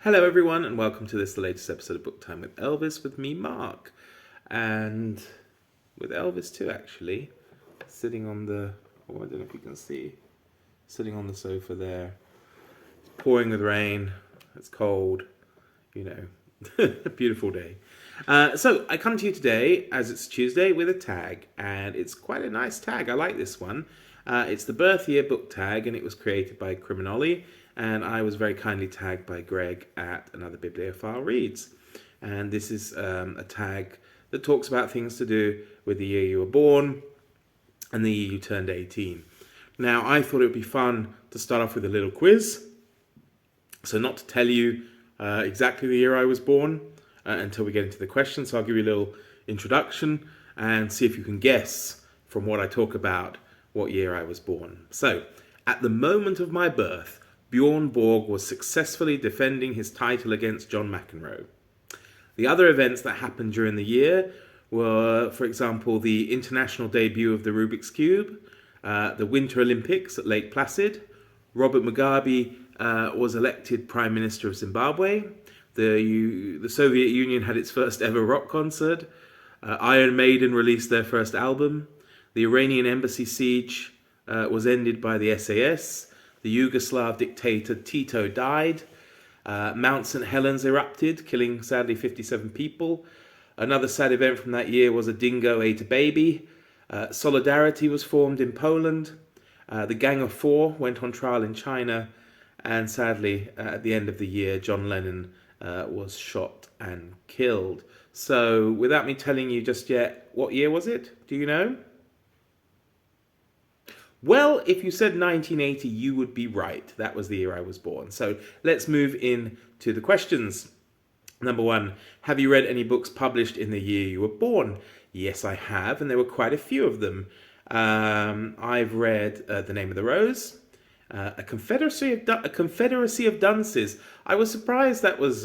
Hello, everyone, and welcome to the latest episode of Book Time with Elvis, with me, Mark, and with Elvis too, actually, sitting on the, I don't know if you can see, sitting on the sofa there. It's pouring with rain, it's cold, a beautiful day. So I come to you today, as it's Tuesday, with a tag, and it's quite a nice tag. I like this one. It's the birth year book tag, and it was created by Criminoli, and I was very kindly tagged by Greg at Another Bibliophile Reads. And this is a tag that talks about things to do with the year you were born and the year you turned 18. Now, I thought it would be fun to start off with a little quiz. So not to tell you exactly the year I was born until we get into the questions. So I'll give you a little introduction and see if you can guess from what I talk about what year I was born. So, at the moment of my birth, Bjorn Borg was successfully defending his title against John McEnroe. The other events that happened during the year were, for example, the international debut of the Rubik's Cube, the Winter Olympics at Lake Placid, Robert Mugabe was elected Prime Minister of Zimbabwe, the Soviet Union had its first ever rock concert, Iron Maiden released their first album, the Iranian embassy siege was ended by the SAS, the Yugoslav dictator Tito died, Mount St. Helens erupted, killing sadly 57 people. Another sad event from that year was a dingo ate a baby. Solidarity was formed in Poland. The Gang of Four went on trial in China. And sadly, at the end of the year, John Lennon was shot and killed. So, without me telling you just yet, what year was it? Do you know? Well, if you said 1980, you would be right. That was the year I was born. So let's move in to the questions. Number one, have you read any books published in the year you were born? Yes, I have, and there were quite a few of them. I've read The Name of the Rose, a Confederacy of Dunces. I was surprised that was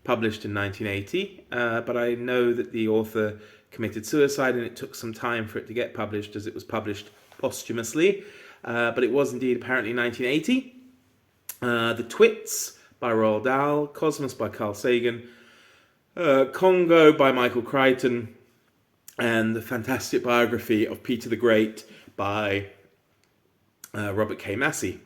published in 1980, but I know that the author committed suicide and it took some time for it to get published, as it was published posthumously, but it was indeed apparently 1980. The Twits by Roald Dahl, Cosmos by Carl Sagan, Congo by Michael Crichton, and the fantastic biography of Peter the Great by Robert K. Massey.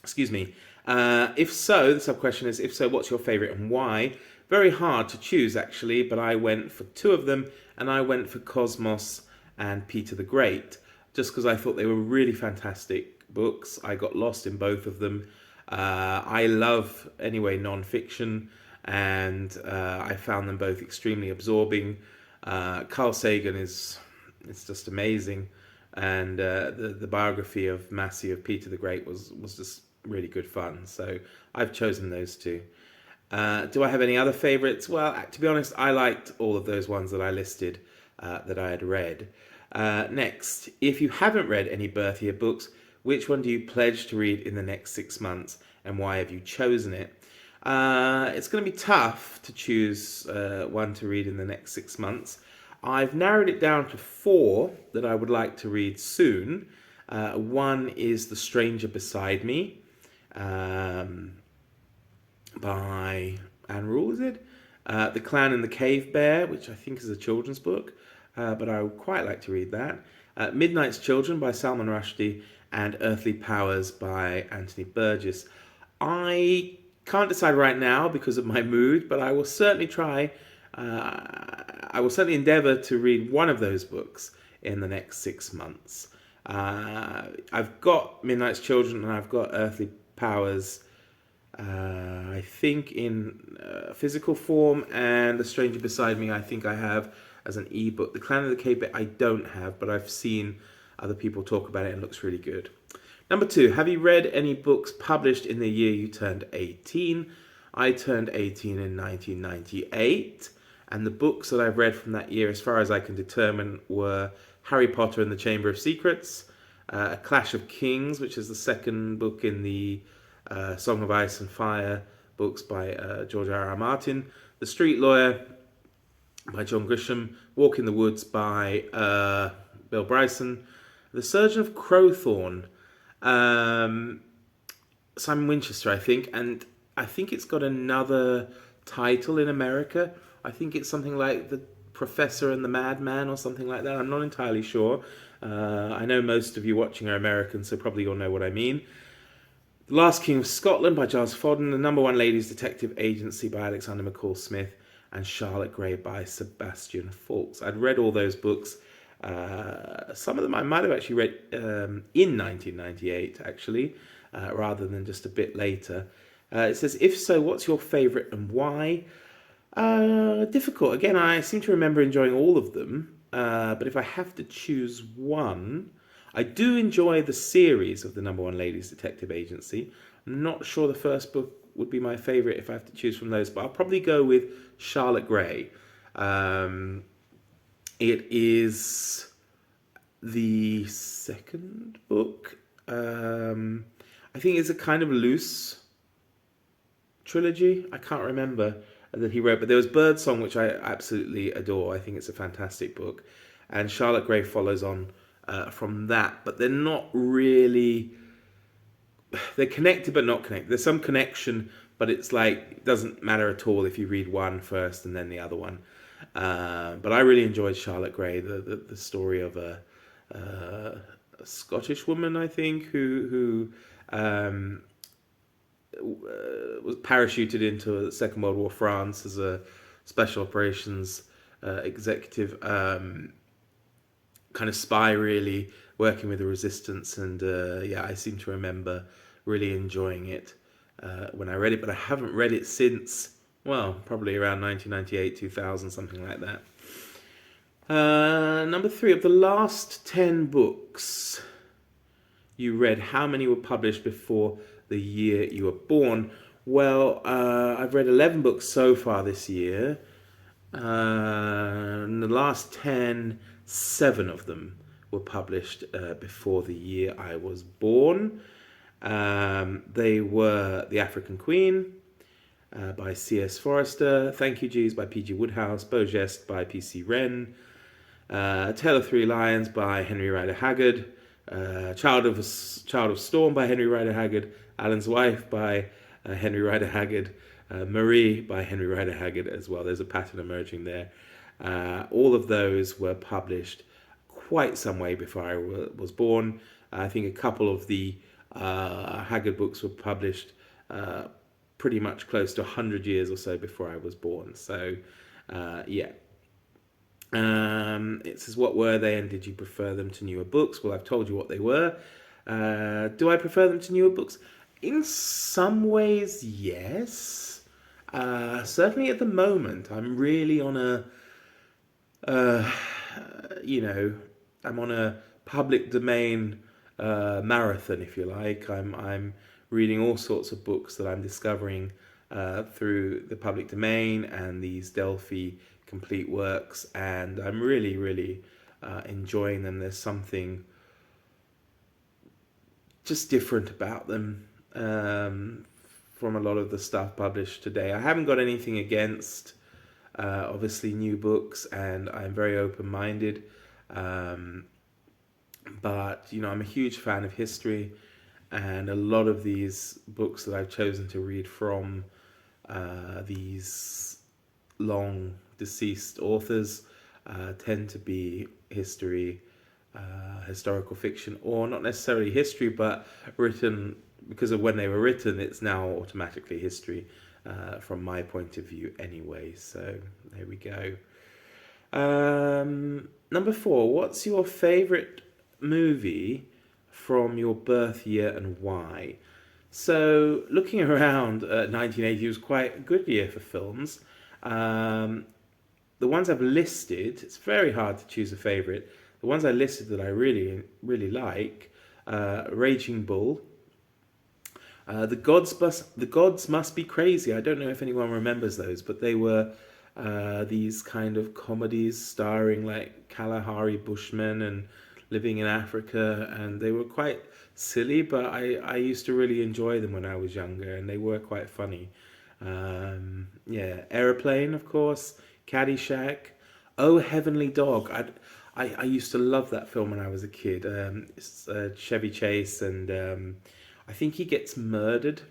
Excuse me. If so, the sub-question is, if so, what's your favourite and why? Very hard to choose, actually, but I went for two of them, and I went for Cosmos and Peter the Great, just because I thought they were really fantastic books. I got lost in both of them. I love, anyway, non-fiction, and I found them both extremely absorbing. Carl Sagan it's just amazing, and the biography of Massey of Peter the Great was just really good fun. So I've chosen those two. Do I have any other favourites? Well, to be honest, I liked all of those ones that I listed that I had read. Next, if you haven't read any birth year books, which one do you pledge to read in the next 6 months, and why have you chosen it? It's going to be tough to choose one to read in the next 6 months. I've narrowed it down to 4 that I would like to read soon. One is The Stranger Beside Me, by Anne Rule, is it? The Clown and the Cave Bear, which I think is a children's book, but I would quite like to read that. Midnight's Children by Salman Rushdie, and Earthly Powers by Anthony Burgess. I can't decide right now because of my mood, but I will certainly try. I will certainly endeavour to read one of those books in the next 6 months. I've got Midnight's Children and I've got Earthly Powers, I think in physical form, and The Stranger Beside Me I think I have as an ebook. The Clan of the Cave Bear I don't have, but I've seen other people talk about it and it looks really good. Number 2, have you read any books published in the year you turned 18? I turned 18 in 1998, and the books that I've read from that year, as far as I can determine, were Harry Potter and the Chamber of Secrets, A Clash of Kings, which is the second book in the Song of Ice and Fire books by George R.R. Martin, The Street Lawyer by John Grisham, Walk in the Woods by Bill Bryson, The Surgeon of Crowthorne, Simon Winchester, I think, and I think it's got another title in America. I think it's something like The Professor and the Madman or something like that. I'm not entirely sure. I know most of you watching are American, so probably you'll know what I mean. The Last King of Scotland by Giles Fodden, The Number One Ladies Detective Agency by Alexander McCall Smith, and Charlotte Gray by Sebastian Faulks. I'd read all those books. Some of them I might have actually read in 1998, actually, rather than just a bit later. It says, if so, what's your favourite and why? Difficult. Again, I seem to remember enjoying all of them, but if I have to choose one, I do enjoy the series of The Number One Ladies Detective Agency. I'm not sure the first book would be my favourite if I have to choose from those, but I'll probably go with Charlotte Gray. It is the second book. I think it's a kind of loose trilogy. I can't remember that he wrote, but there was Birdsong, which I absolutely adore. I think it's a fantastic book. And Charlotte Gray follows on from that, but they're not really... They're connected but not connected. There's some connection, but it's like, it doesn't matter at all if you read one first and then the other one. But I really enjoyed Charlotte Gray, the story of a Scottish woman, I think, who was parachuted into the Second World War France as a special operations executive, kind of spy, really, working with the resistance. And I seem to remember really enjoying it when I read it, but I haven't read it since, well, probably around 1998, 2000, something like that. Number 3, of the last 10 books you read, how many were published before the year you were born? Well, I've read 11 books so far this year. And the last 10, 7 of them were published before the year I was born. They were The African Queen by C.S. Forrester, Thank You, Jeeves by P.G. Wodehouse, Beau Geste by P.C. Wren, Tale of Three Lions by Henry Rider Haggard, Child of Storm by Henry Rider Haggard, Alan's Wife by Henry Rider Haggard, Marie by Henry Rider Haggard as well. There's a pattern emerging there. All of those were published quite some way before I was born. I think a couple of the Haggard books were published pretty much close to 100 years or so before I was born. So, yeah. It says, what were they and did you prefer them to newer books? Well, I've told you what they were. Do I prefer them to newer books? In some ways, yes. Certainly at the moment, I'm really on I'm on a public domain marathon, if you like. I'm reading all sorts of books that I'm discovering through the public domain and these Delphi complete works, and I'm really, really enjoying them. There's something just different about them from a lot of the stuff published today. I haven't got anything against obviously new books, and I'm very open-minded, but I'm a huge fan of history, and a lot of these books that I've chosen to read from these long deceased authors tend to be historical fiction, or not necessarily history, but written because of when they were written. It's now automatically history from my point of view anyway. So there we go. Number 4, what's your favourite movie from your birth year and why? So looking around, 1980 was quite a good year for films. The ones I've listed, it's very hard to choose a favourite. The ones I listed that I really, really like, Raging Bull, The Gods Must Be Crazy. I don't know if anyone remembers those, but they were these kind of comedies starring like Kalahari Bushmen and living in Africa, and they were quite silly, but I used to really enjoy them when I was younger, and they were quite funny. Aeroplane, of course, Caddyshack, Oh Heavenly Dog. I used to love that film when I was a kid. It's Chevy Chase, and I think he gets murdered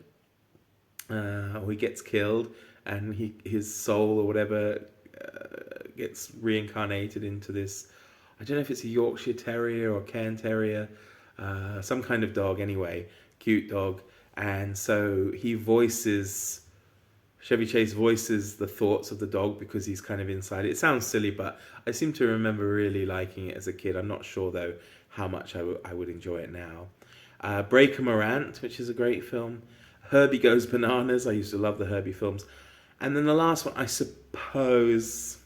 or he gets killed, and his soul or whatever gets reincarnated into this. I don't know if it's a Yorkshire Terrier or Cairn Terrier, some kind of dog anyway, cute dog. And so Chevy Chase voices the thoughts of the dog because he's kind of inside it. It sounds silly, but I seem to remember really liking it as a kid. I'm not sure though how much I would enjoy it now. Breaker Morant, which is a great film. Herbie Goes Bananas. I used to love the Herbie films. And then the last one, I suppose,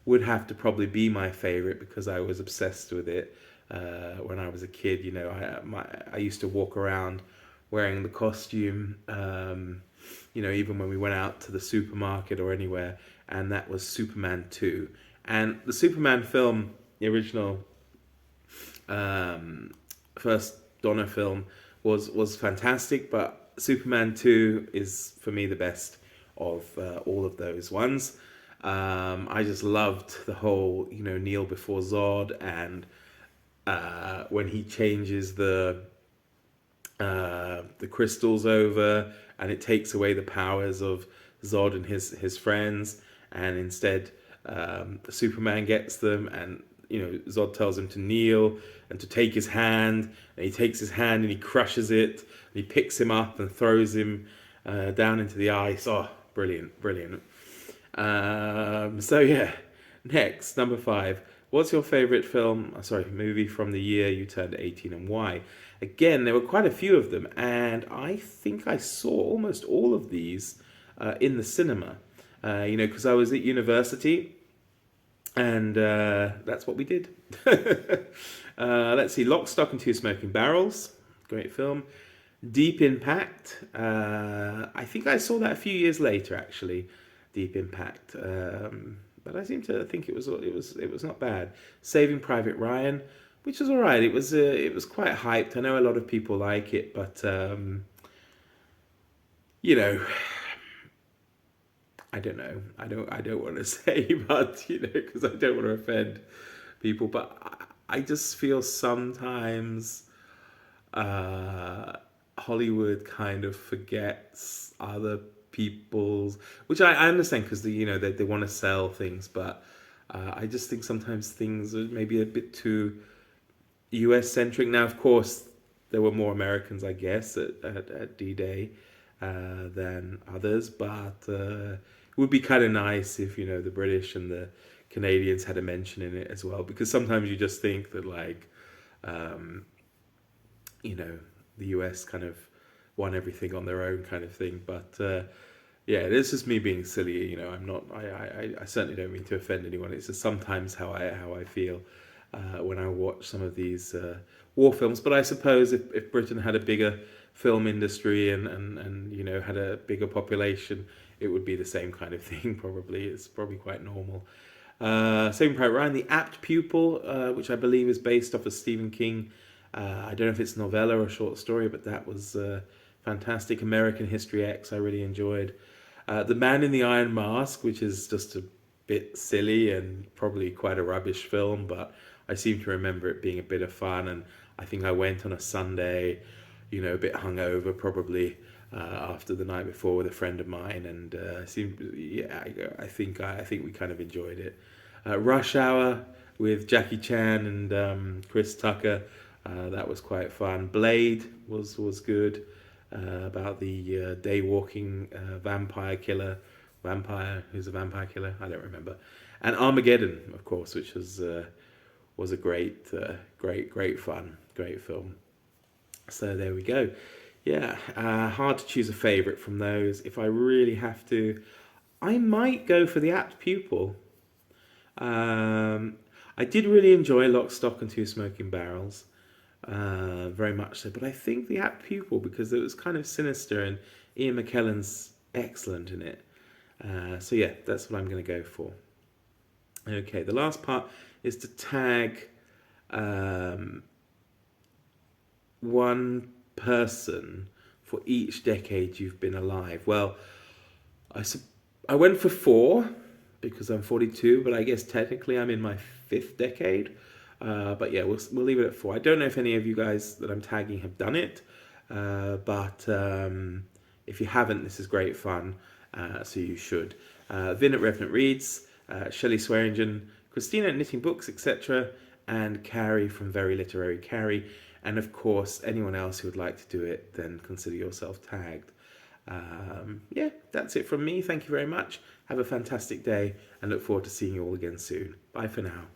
would have to probably be my favorite because I was obsessed with it when I was a kid. You know, I used to walk around wearing the costume, you know, even when we went out to the supermarket or anywhere, and that was Superman 2. And the Superman film, the original first Donner film, was fantastic, but Superman 2 is, for me, the best of all of those ones. I just loved the whole, you know, kneel before Zod, and when he changes the crystals over, and it takes away the powers of Zod and his friends, and instead Superman gets them, and you know, Zod tells him to kneel and to take his hand, and he takes his hand and he crushes it, and he picks him up and throws him down into the ice. Oh, brilliant, brilliant. So yeah, next, number 5. What's your favorite movie from the year you turned 18, and why? Again, there were quite a few of them, and I think I saw almost all of these in the cinema. You know, because I was at university, and that's what we did. Let's see, Lock, Stock and Two Smoking Barrels, great film. Deep Impact. I think I saw that a few years later, actually. Deep Impact. But I seem to think it was not bad. Saving Private Ryan, which was all right. It was quite hyped. I know a lot of people like it, but you know, I don't know. I don't want to say, but you know, because I don't want to offend people. But I just feel sometimes Hollywood kind of forgets other people's, which I understand because you know they want to sell things, but I just think sometimes things are maybe a bit too US centric. Now, of course, there were more Americans, I guess, at D-Day than others, but it would be kind of nice if, you know, the British and the Canadians had a mention in it as well, because sometimes you just think that, like, you know, the US kind of won everything on their own kind of thing. But yeah, this is me being silly. You know, I'm not. I certainly don't mean to offend anyone. It's just sometimes how I feel when I watch some of these war films. But I suppose if Britain had a bigger film industry and you know had a bigger population, it would be the same kind of thing. Probably it's probably quite normal. Saving Private Ryan, The Apt Pupil, which I believe is based off of Stephen King. I don't know if it's a novella or a short story, but that was fantastic. American History X, I really enjoyed. The Man in the Iron Mask, which is just a bit silly and probably quite a rubbish film, but I seem to remember it being a bit of fun, and I think I went on a Sunday, you know, a bit hungover probably after the night before with a friend of mine, and I think we kind of enjoyed it. Rush Hour with Jackie Chan and Chris Tucker, that was quite fun. Blade was good. About the day walking vampire who's a vampire killer, I don't remember. And Armageddon, of course, which was a great fun, great film. So there we go. Yeah, hard to choose a favourite from those. If I really have to, I might go for The Apt Pupil. I did really enjoy Lock, Stock and Two Smoking Barrels. Very much so, but I think The Apt Pupil, because it was kind of sinister and Ian McKellen's excellent in it. So yeah, that's what I'm going to go for. Okay, the last part is to tag one person for each decade you've been alive. Well, I went for 4 because I'm 42, but I guess technically I'm in my 5th decade. But yeah, we'll leave it at 4. I don't know if any of you guys that I'm tagging have done it, but If you haven't, this is great fun, so you should. Vin Revenant Reads, Shelly Swearingen, Cristina at Knitting Books, etc., and Kari from Very Literary Kari. And of course, anyone else who would like to do it, then consider yourself tagged. Yeah, that's it from me. Thank you very much. Have a fantastic day and look forward to seeing you all again soon. Bye for now.